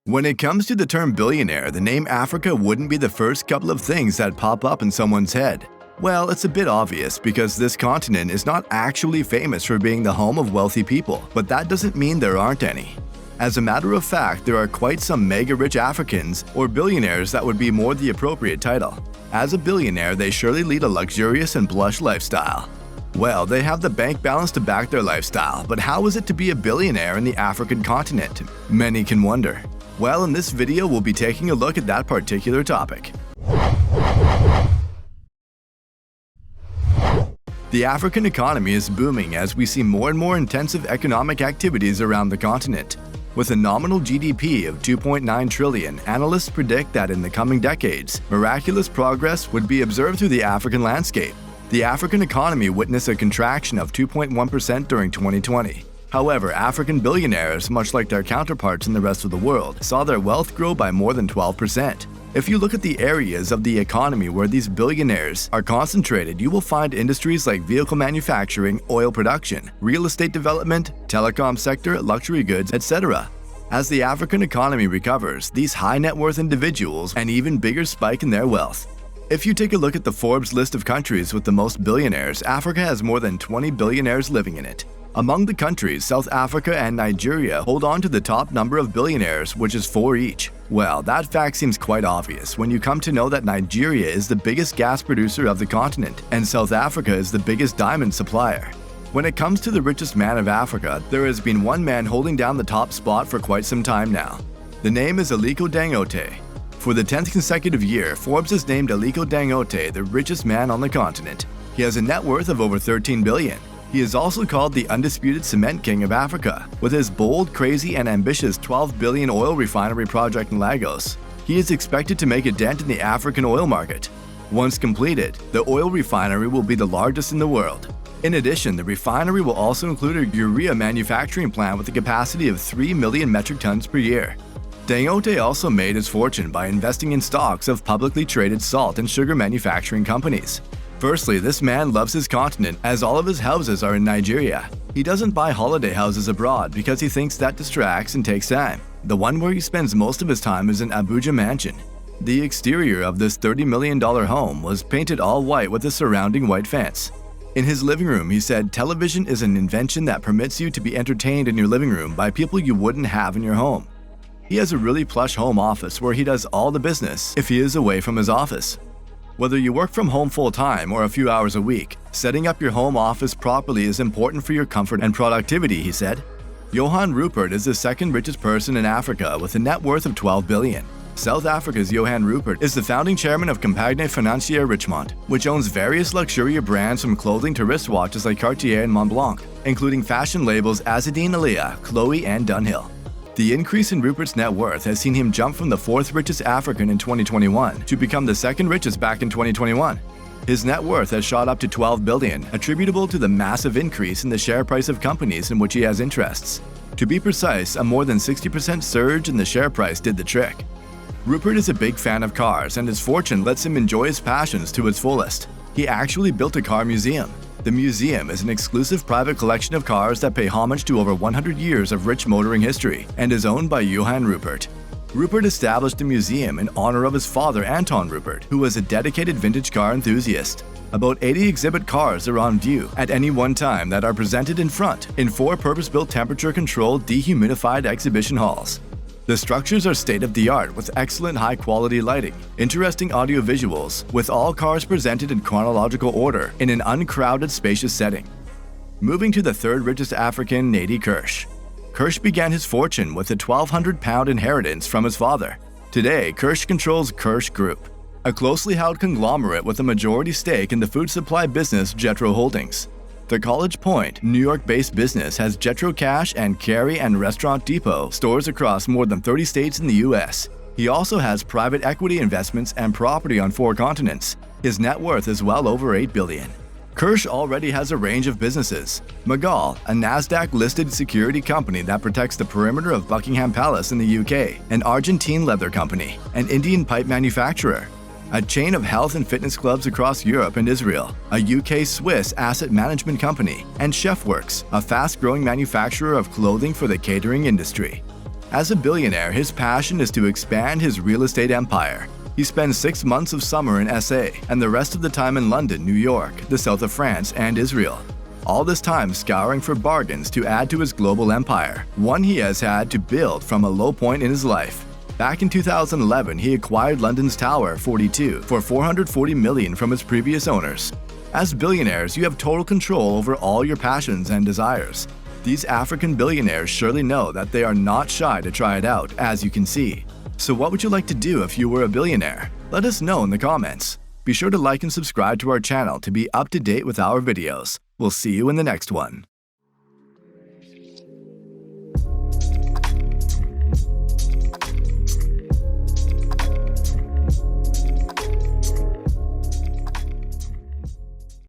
When it comes to the term billionaire, the name Africa wouldn't be the first couple of things that pop up in someone's head. Well, it's a bit obvious because this continent is not actually famous for being the home of wealthy people, but that doesn't mean there aren't any. As a matter of fact, there are quite some mega-rich Africans, or billionaires that would be more the appropriate title. As a billionaire, they surely lead a luxurious and plush lifestyle. Well, they have the bank balance to back their lifestyle, but how is it to be a billionaire in the African continent? Many can wonder. Well, in this video, we'll be taking a look at that particular topic. The African economy is booming as we see more and more intensive economic activities around the continent. With a nominal GDP of 2.9 trillion, analysts predict that in the coming decades, miraculous progress would be observed through the African landscape. The African economy witnessed a contraction of 2.1% during 2020. However, African billionaires, much like their counterparts in the rest of the world, saw their wealth grow by more than 12%. If you look at the areas of the economy where these billionaires are concentrated, you will find industries like vehicle manufacturing, oil production, real estate development, telecom sector, luxury goods, etc. As the African economy recovers, these high net worth individuals an even bigger spike in their wealth. If you take a look at the Forbes list of countries with the most billionaires, Africa has more than 20 billionaires living in it. Among the countries, South Africa and Nigeria hold on to the top number of billionaires, which is 4 each. Well, that fact seems quite obvious when you come to know that Nigeria is the biggest gas producer of the continent, and South Africa is the biggest diamond supplier. When it comes to the richest man of Africa, there has been one man holding down the top spot for quite some time now. The name is Aliko Dangote. For the 10th consecutive year, Forbes has named Aliko Dangote the richest man on the continent. He has a net worth of over 13 billion. He is also called the undisputed cement king of Africa, with his bold, crazy, and ambitious 12 billion oil refinery project in Lagos. He is expected to make a dent in the African oil market. Once completed, the oil refinery will be the largest in the world. In addition, the refinery will also include a urea manufacturing plant with a capacity of 3 million metric tons per year. Dangote also made his fortune by investing in stocks of publicly traded salt and sugar manufacturing companies. Firstly, this man loves his continent as all of his houses are in Nigeria. He doesn't buy holiday houses abroad because he thinks that distracts and takes time. The one where he spends most of his time is in Abuja Mansion. The exterior of this $30 million home was painted all white with a surrounding white fence. In his living room, he said, "Television is an invention that permits you to be entertained in your living room by people you wouldn't have in your home." He has a really plush home office where he does all the business if he is away from his office. Whether you work from home full-time or a few hours a week, setting up your home office properly is important for your comfort and productivity, he said. Johan Rupert is the second richest person in Africa with a net worth of 12 billion. South Africa's Johan Rupert is the founding chairman of Compagnie Financière Richemont, which owns various luxury brands from clothing to wristwatches like Cartier and Montblanc, including fashion labels Azzedine Alia, Chloe, and Dunhill. The increase in Rupert's net worth has seen him jump from the 4th richest African in 2021 to become the 2nd richest back in 2021. His net worth has shot up to 12 billion, attributable to the massive increase in the share price of companies in which he has interests. To be precise, a more than 60% surge in the share price did the trick. Rupert is a big fan of cars, and his fortune lets him enjoy his passions to its fullest. He actually built a car museum. The museum is an exclusive private collection of cars that pay homage to over 100 years of rich motoring history and is owned by Johan Rupert. Rupert established the museum in honor of his father Anton Rupert, who was a dedicated vintage car enthusiast. About 80 exhibit cars are on view at any one time that are presented in front in 4 purpose-built temperature-controlled dehumidified exhibition halls. The structures are state-of-the-art with excellent high-quality lighting, interesting audio visuals, with all cars presented in chronological order in an uncrowded, spacious setting. Moving to the 3rd richest African, Nady Kirsch. Kirsch began his fortune with a 1,200-pound inheritance from his father. Today, Kirsch controls Kirsch Group, a closely held conglomerate with a majority stake in the food supply business Jetro Holdings. The College Point, New York-based business has Jetro Cash and Carry and Restaurant Depot stores across more than 30 states in the U.S. He also has private equity investments and property on 4 continents. His net worth is well over 8 billion. Kirsch already has a range of businesses. Magal, a NASDAQ-listed security company that protects the perimeter of Buckingham Palace in the UK, an Argentine leather company, an Indian pipe manufacturer, a chain of health and fitness clubs across Europe and Israel, a UK-Swiss asset management company, and Chefworks, a fast-growing manufacturer of clothing for the catering industry. As a billionaire, his passion is to expand his real estate empire. He spends 6 months of summer in SA and the rest of the time in London, New York, the south of France, and Israel. All this time scouring for bargains to add to his global empire, one he has had to build from a low point in his life. Back in 2011, he acquired London's Tower 42 for $440 million from its previous owners. As billionaires, you have total control over all your passions and desires. These African billionaires surely know that they are not shy to try it out, as you can see. So what would you like to do if you were a billionaire? Let us know in the comments. Be sure to like and subscribe to our channel to be up to date with our videos. We'll see you in the next one.